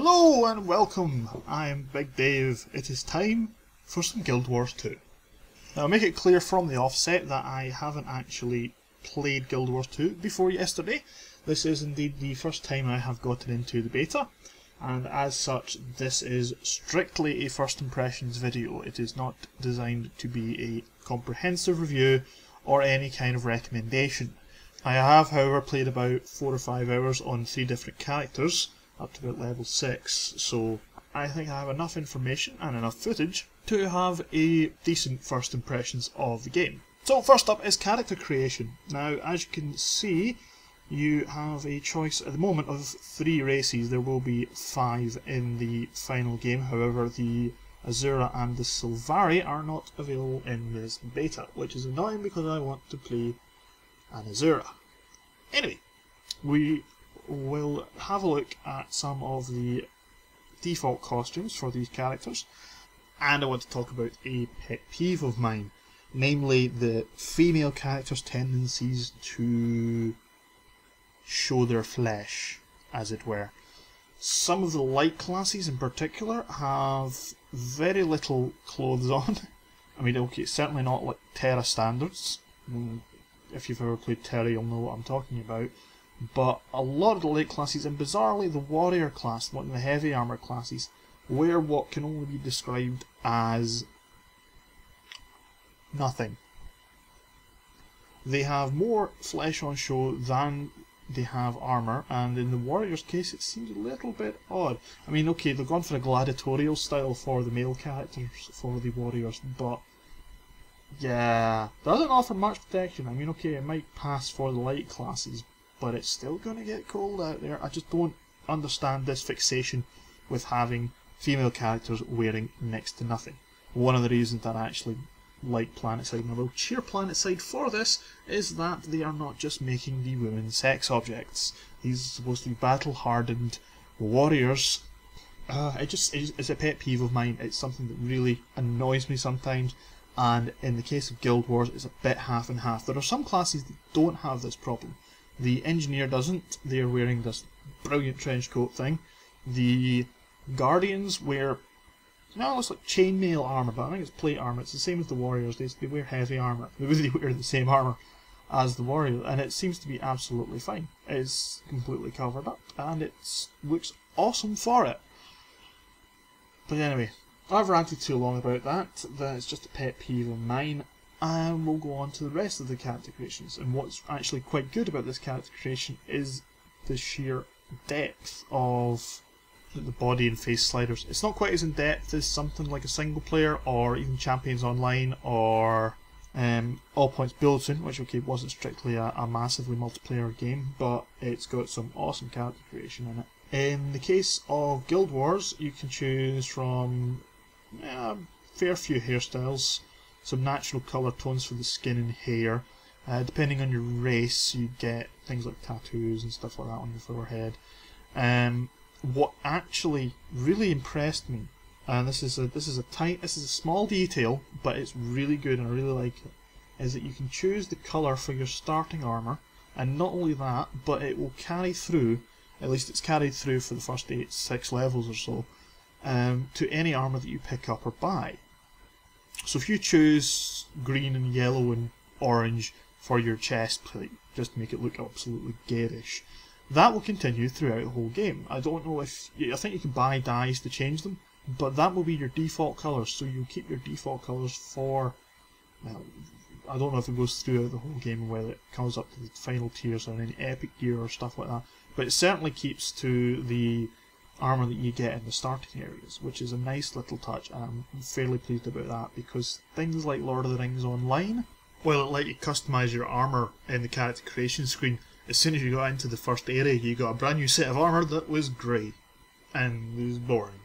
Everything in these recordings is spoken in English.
Hello and welcome, I'm Big Dave. It is time for some Guild Wars 2. Now I'll make it clear from the offset that I haven't actually played Guild Wars 2 before yesterday. This is indeed the first time I have gotten into the beta, and as such this is strictly a first impressions video. It is not designed to be a comprehensive review or any kind of recommendation. I have however played about 4 or 5 hours on 3 different characters, up to about level 6, so I think I have enough information and enough footage to have a decent first impressions of the game. So first up is character creation. Now as you can see, you have a choice at the moment of 3 races. There will be 5 in the final game, however the Azura and the Sylvari are not available in this beta, which is annoying because I want to play an Azura. Anyway, we will have a look at some of the default costumes for these characters, and I want to talk about a pet peeve of mine, namely the female characters' tendencies to show their flesh, as it were. Some of the light classes in particular have very little clothes on. I mean, okay, it's certainly not like Terra standards. If you've ever played Terra, you'll know what I'm talking about. But a lot of the light classes, and bizarrely the warrior class, one of the heavy armour classes, wear what can only be described as nothing. They have more flesh on show than they have armour, and in the warrior's case it seems a little bit odd. I mean, okay, they've gone for a gladiatorial style for the male characters, for the warriors, but yeah, doesn't offer much protection. I mean, okay, it might pass for the light classes, but it's still going to get cold out there. I just don't understand this fixation with having female characters wearing next to nothing. One of the reasons that I actually like PlanetSide, and I will cheer PlanetSide for this, is that they are not just making the women sex objects. These are supposed to be battle-hardened warriors. It's a pet peeve of mine. It's something that really annoys me sometimes, and in the case of Guild Wars it's a bit half and half. There are some classes that don't have this problem. The engineer doesn't. They are wearing this brilliant trench coat thing. The guardians wear, no, it's like chainmail armour, but I think it's plate armour. It's the same as the warriors. They wear heavy armour. They wear the same armour as the warriors, and it seems to be absolutely fine. It's completely covered up, and it looks awesome for it. But anyway, I've ranted too long about that. That's just a pet peeve of mine. And we'll go on to the rest of the character creations. And what's actually quite good about this character creation is the sheer depth of the body and face sliders. It's not quite as in depth as something like a single player or even Champions Online or All Points Bulletin, which okay wasn't strictly a massively multiplayer game, but it's got some awesome character creation in it. In the case of Guild Wars, you can choose from a fair few hairstyles, some natural colour tones for the skin and hair. Depending on your race, you get things like tattoos and stuff like that on your forehead. What actually really impressed me, and this is a small detail, but it's really good and I really like it, is that you can choose the colour for your starting armour, and not only that, but it will carry through, at least it's carried through for the first 6 levels or so, to any armour that you pick up or buy. So if you choose green and yellow and orange for your chest plate, just to make it look absolutely garish, that will continue throughout the whole game. I don't know if, I think you can buy dyes to change them, but that will be your default colours, so you'll keep your default colours for, well, I don't know if it goes throughout the whole game and whether it comes up to the final tiers or any epic gear or stuff like that, but it certainly keeps to the armour that you get in the starting areas, which is a nice little touch, and I'm fairly pleased about that, because things like Lord of the Rings Online, while it let you customise your armour in the character creation screen, as soon as you got into the first area you got a brand new set of armour that was grey and it was boring.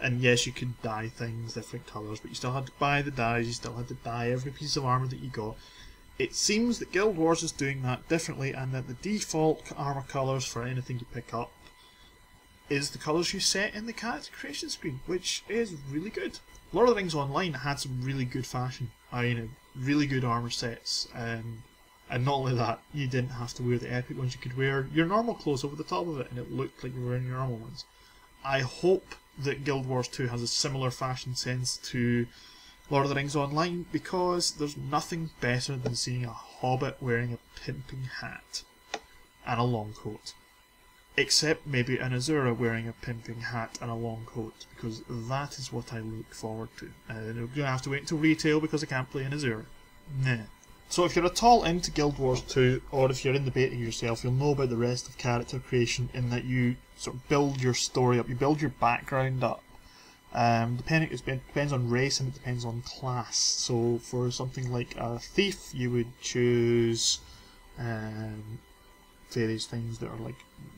And yes, you could dye things different colours, but you still had to buy the dyes, you still had to dye every piece of armour that you got. It seems that Guild Wars is doing that differently, and that the default armour colours for anything you pick up is the colours you set in the character creation screen, which is really good. Lord of the Rings Online had some really good fashion. I mean, really good armour sets, and not only that, you didn't have to wear the epic ones. You could wear your normal clothes over the top of it, and it looked like you were wearing your normal ones. I hope that Guild Wars 2 has a similar fashion sense to Lord of the Rings Online, because there's nothing better than seeing a hobbit wearing a pimping hat and a long coat. Except maybe an Azura wearing a pimping hat and a long coat, because that is what I look forward to. We're going to have to wait until retail because I can't play an Azura. Nah. So if you're at all into Guild Wars 2, or if you're in the beta yourself, you'll know about the rest of character creation in that you sort of build your story up, you build your background up. It depends on race and it depends on class. So for something like a thief, you would choose various things that are like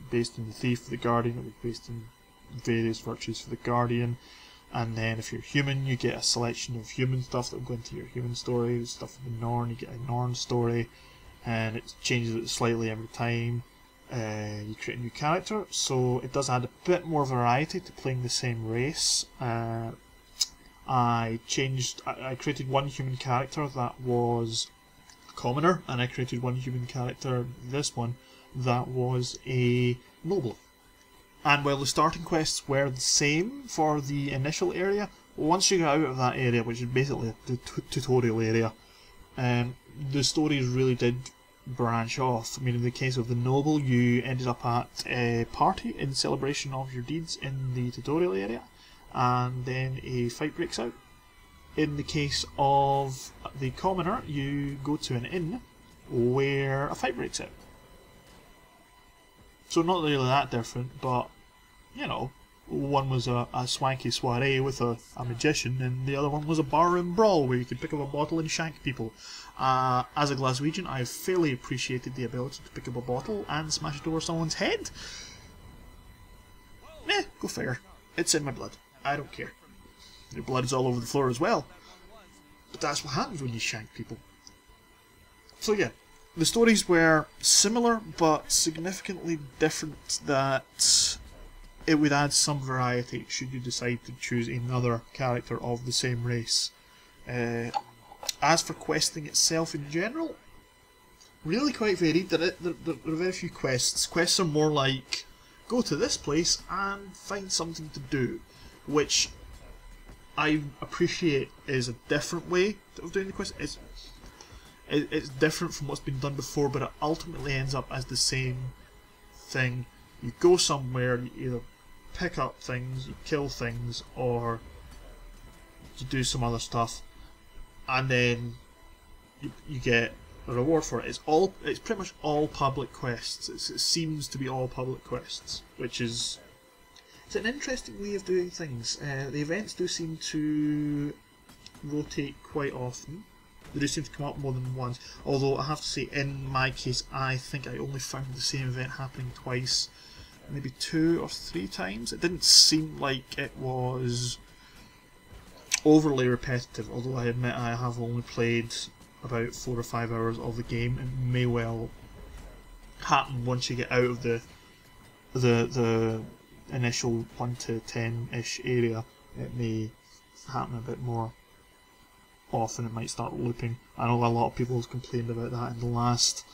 based in the thief. The guardian, it would be based in various virtues for the guardian. And then if you're human, you get a selection of human stuff that will go into your human story. Stuff for the Norn, you get a Norn story, and it changes it slightly every time. You create a new character, so it does add a bit more variety to playing the same race. I created one human character that was a commoner, and I created one human character, this one, that was a noble. And while the starting quests were the same for the initial area, once you get out of that area, which is basically the tutorial area, the stories really did branch off. I mean, in the case of the noble, you ended up at a party in celebration of your deeds in the tutorial area, and then a fight breaks out. In the case of the commoner, you go to an inn where a fight breaks out. So not really that different, but, you know, one was a swanky soiree with a magician, and the other one was a barroom brawl where you could pick up a bottle and shank people. As a Glaswegian, I've fairly appreciated the ability to pick up a bottle and smash it over someone's head. Go figure. It's in my blood. I don't care. Your blood is all over the floor as well. But that's what happens when you shank people. So yeah, the stories were similar but significantly different, that it would add some variety should you decide to choose another character of the same race. As for questing itself in general, really quite varied. There are very few quests. Quests are more like, go to this place and find something to do, which I appreciate is a different way of doing the quest. It's different from what's been done before, but it ultimately ends up as the same thing. You go somewhere, you either pick up things, you kill things, or you do some other stuff, and then you get a reward for it. It's pretty much all public quests. It seems to be all public quests, which is it's an interesting way of doing things. The events do seem to rotate quite often. They do seem to come up more than once, although I have to say, in my case, I think I only found the same event happening twice, maybe 2 or 3 times. It didn't seem like it was overly repetitive, although I admit I have only played about 4 or 5 hours of the game. It may well happen once you get out of the initial 1 to 10-ish area. It may happen a bit more often. It might start looping. I know a lot of people have complained about that in the last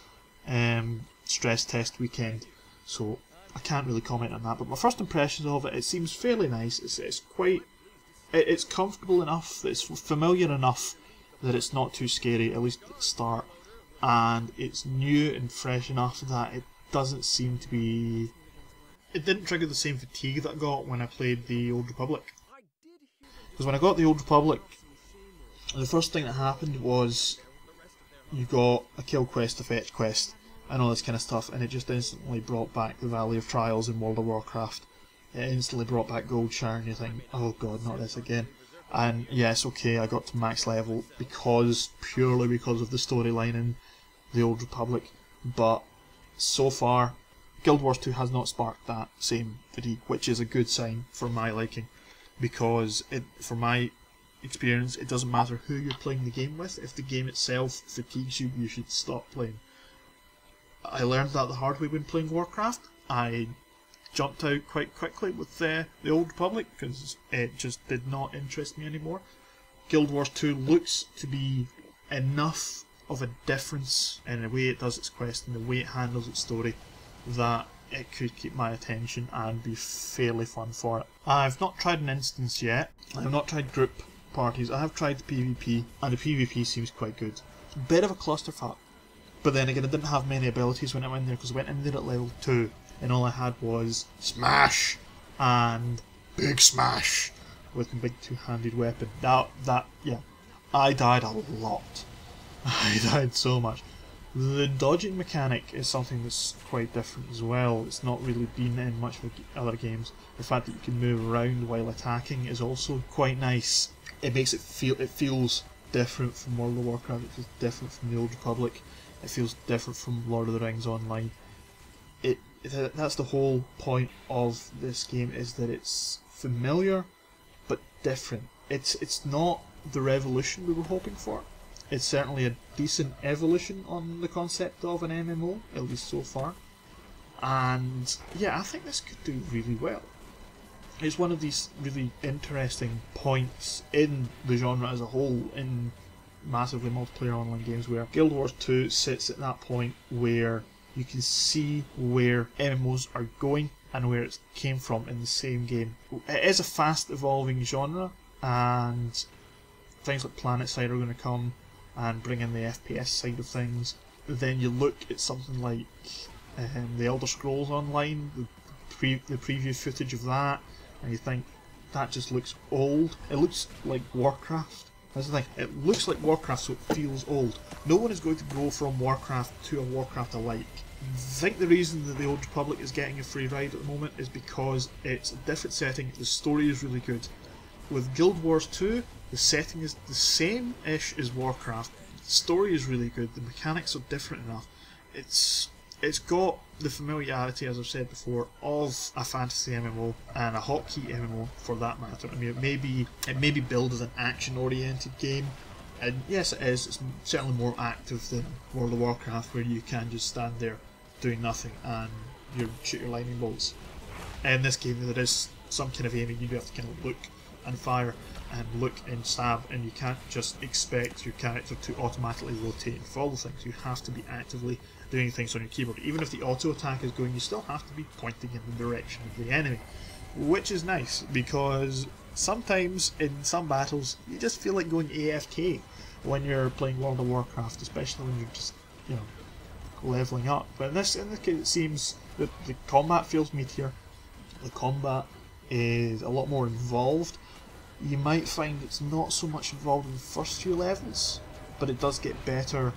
stress test weekend, so I can't really comment on that. But my first impressions of it seems fairly nice. It's comfortable enough, it's familiar enough that it's not too scary, at least at the start, and it's new and fresh enough that it doesn't seem to be... It didn't trigger the same fatigue that I got when I played the Old Republic. Because when I got the Old Republic, the first thing that happened was you got a kill quest, a fetch quest, and all this kind of stuff, and it just instantly brought back the Valley of Trials in World of Warcraft. It instantly brought back Goldshire, and you think, oh god, not this again. And yes, okay, I got to max level purely because of the storyline in the Old Republic, but so far, Guild Wars 2 has not sparked that same fatigue, which is a good sign for my liking, because for my experience, it doesn't matter who you're playing the game with. If the game itself fatigues you, you should stop playing. I learned that the hard way when playing Warcraft. I jumped out quite quickly with the Old Republic because it just did not interest me anymore. Guild Wars 2 looks to be enough of a difference in the way it does its quest and the way it handles its story that it could keep my attention and be fairly fun for it. I've not tried an instance yet. I've not tried group parties. I have tried the PvP, and the PvP seems quite good. Bit of a clusterfuck, but then again I didn't have many abilities when I went in there, because I went in there at level 2 and all I had was Smash and Big Smash with a big two-handed weapon. Yeah, I died a lot. I died so much. The dodging mechanic is something that's quite different as well. It's not really been in much of other games. The fact that you can move around while attacking is also quite nice. It makes it feels different from World of Warcraft. It feels different from the Old Republic. It feels different from Lord of the Rings Online. That's the whole point of this game, is that it's familiar but different. It's not the revolution we were hoping for. It's certainly a decent evolution on the concept of an MMO, at least so far. And yeah, I think this could do really well. It's one of these really interesting points in the genre as a whole in massively multiplayer online games, where Guild Wars 2 sits at that point where you can see where MMOs are going and where it came from in the same game. It is a fast evolving genre, and things like PlanetSide are going to come and bring in the FPS side of things. Then you look at something like the Elder Scrolls Online, the preview footage of that, and you think, that just looks old. It looks like Warcraft. That's the thing, it looks like Warcraft, so it feels old. No one is going to go from Warcraft to a Warcraft alike. I think the reason that the Old Republic is getting a free ride at the moment is because it's a different setting, the story is really good. With Guild Wars 2, the setting is the same-ish as Warcraft. The story is really good, the mechanics are different enough. It's got the familiarity, as I've said before, of a fantasy MMO and a hotkey MMO for that matter. I mean, it may be billed as an action-oriented game, and yes, it is. It's certainly more active than World of Warcraft, where you can just stand there doing nothing and you shoot your lightning bolts. In this game, there is some kind of aiming. You do have to kind of look and fire and look and stab, and you can't just expect your character to automatically rotate and follow things. You have to be actively doing things on your keyboard. Even if the auto attack is going, you still have to be pointing in the direction of the enemy, which is nice, because sometimes in some battles you just feel like going AFK when you're playing World of Warcraft, especially when you're just, you know, leveling up. But in this case, it seems that the combat feels meatier. The combat is a lot more involved. You might find it's not so much involved in the first few levels, but it does get better.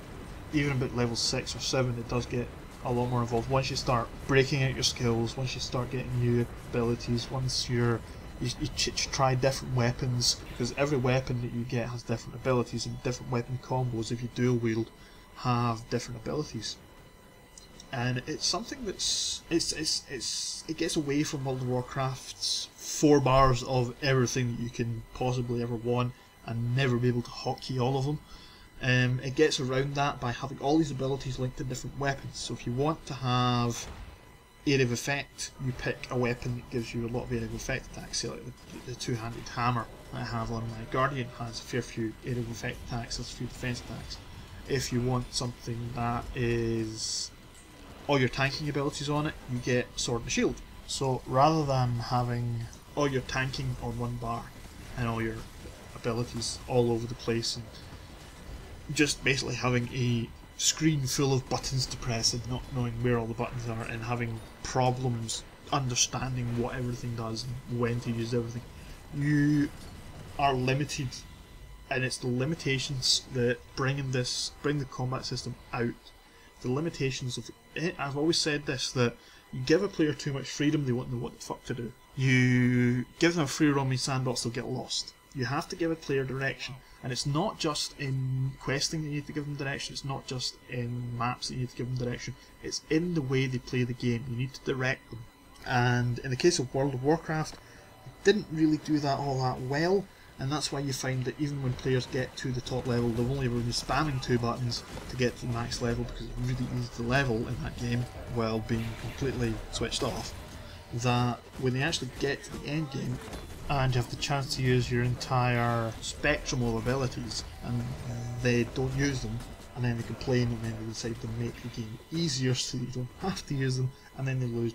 Even about level 6 or 7, it does get a lot more involved. Once you start breaking out your skills, once you start getting new abilities, once you try different weapons, because every weapon that you get has different abilities, and different weapon combos, if you dual wield, have different abilities. And it's something that's it gets away from World of Warcraft's 4 bars of everything that you can possibly ever want and never be able to hotkey all of them. It gets around that by having all these abilities linked to different weapons. So if you want to have area of effect, you pick a weapon that gives you a lot of area of effect attacks. Say like the two-handed hammer that I have on my Guardian has a fair few area of effect attacks, has a few defense attacks. If you want something that is all your tanking abilities on it, you get Sword and Shield. So rather than having all your tanking on one bar and all your abilities all over the place, and just basically having a screen full of buttons to press and not knowing where all the buttons are, and having problems understanding what everything does and when to use everything, you are limited. And it's the limitations that bring the combat system out. The limitations of I've always said this, that you give a player too much freedom, they won't know what the fuck to do. You give them a free roaming sandbox, they'll get lost. You have to give a player direction, and it's not just in questing that you need to give them direction, it's not just in maps that you need to give them direction, it's in the way they play the game. You need to direct them. And in the case of World of Warcraft, it didn't really do that all that well. And that's why you find that even when players get to the top level, they've only been spamming 2 buttons to get to the max level, because it's really easy to level in that game while being completely switched off. That when they actually get to the end game and you have the chance to use your entire spectrum of abilities, and they don't use them, and then they complain, and then they decide to make the game easier so you don't have to use them, and then they lose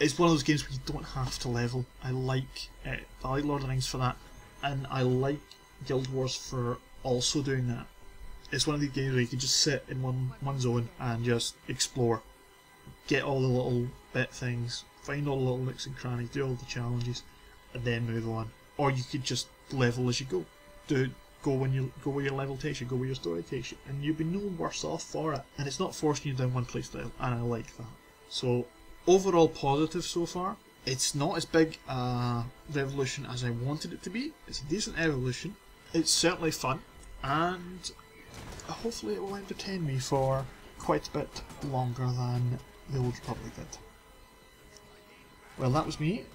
it's one of those games where you don't have to level. I like Lord of the Rings for that, and I like Guild Wars for also doing that. It's one of these games where you can just sit in one zone and just explore, get all the little bit things, find all the little nooks and crannies, do all the challenges, and then move on. Or you could just level as you go. Go where your level takes you, go where your story takes you, and you'd be no worse off for it. And it's not forcing you down one play style, and I like that. So overall positive so far. It's not as big a revolution as I wanted it to be. It's a decent evolution. It's certainly fun, and hopefully it will entertain me for quite a bit longer than the Old Republic did. Well, that was me.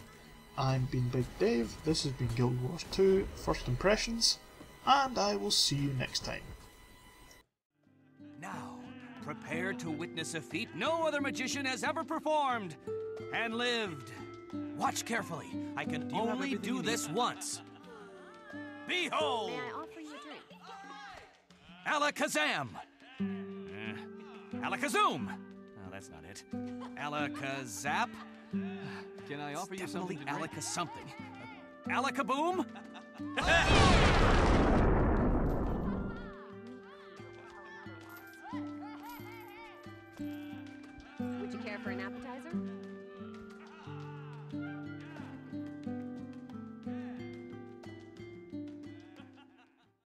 I've been Big Dave. This has been Guild Wars 2 First Impressions, and I will see you next time. Now, prepare to witness a feat no other magician has ever performed and lived. Watch carefully. I can only do this once. Behold! May I offer you a drink? Alakazam! Alakazoom! No, that's not it. Alakazap? Can I offer you something to drink? Alaka something. Alakaboom? Would you care for an appetizer?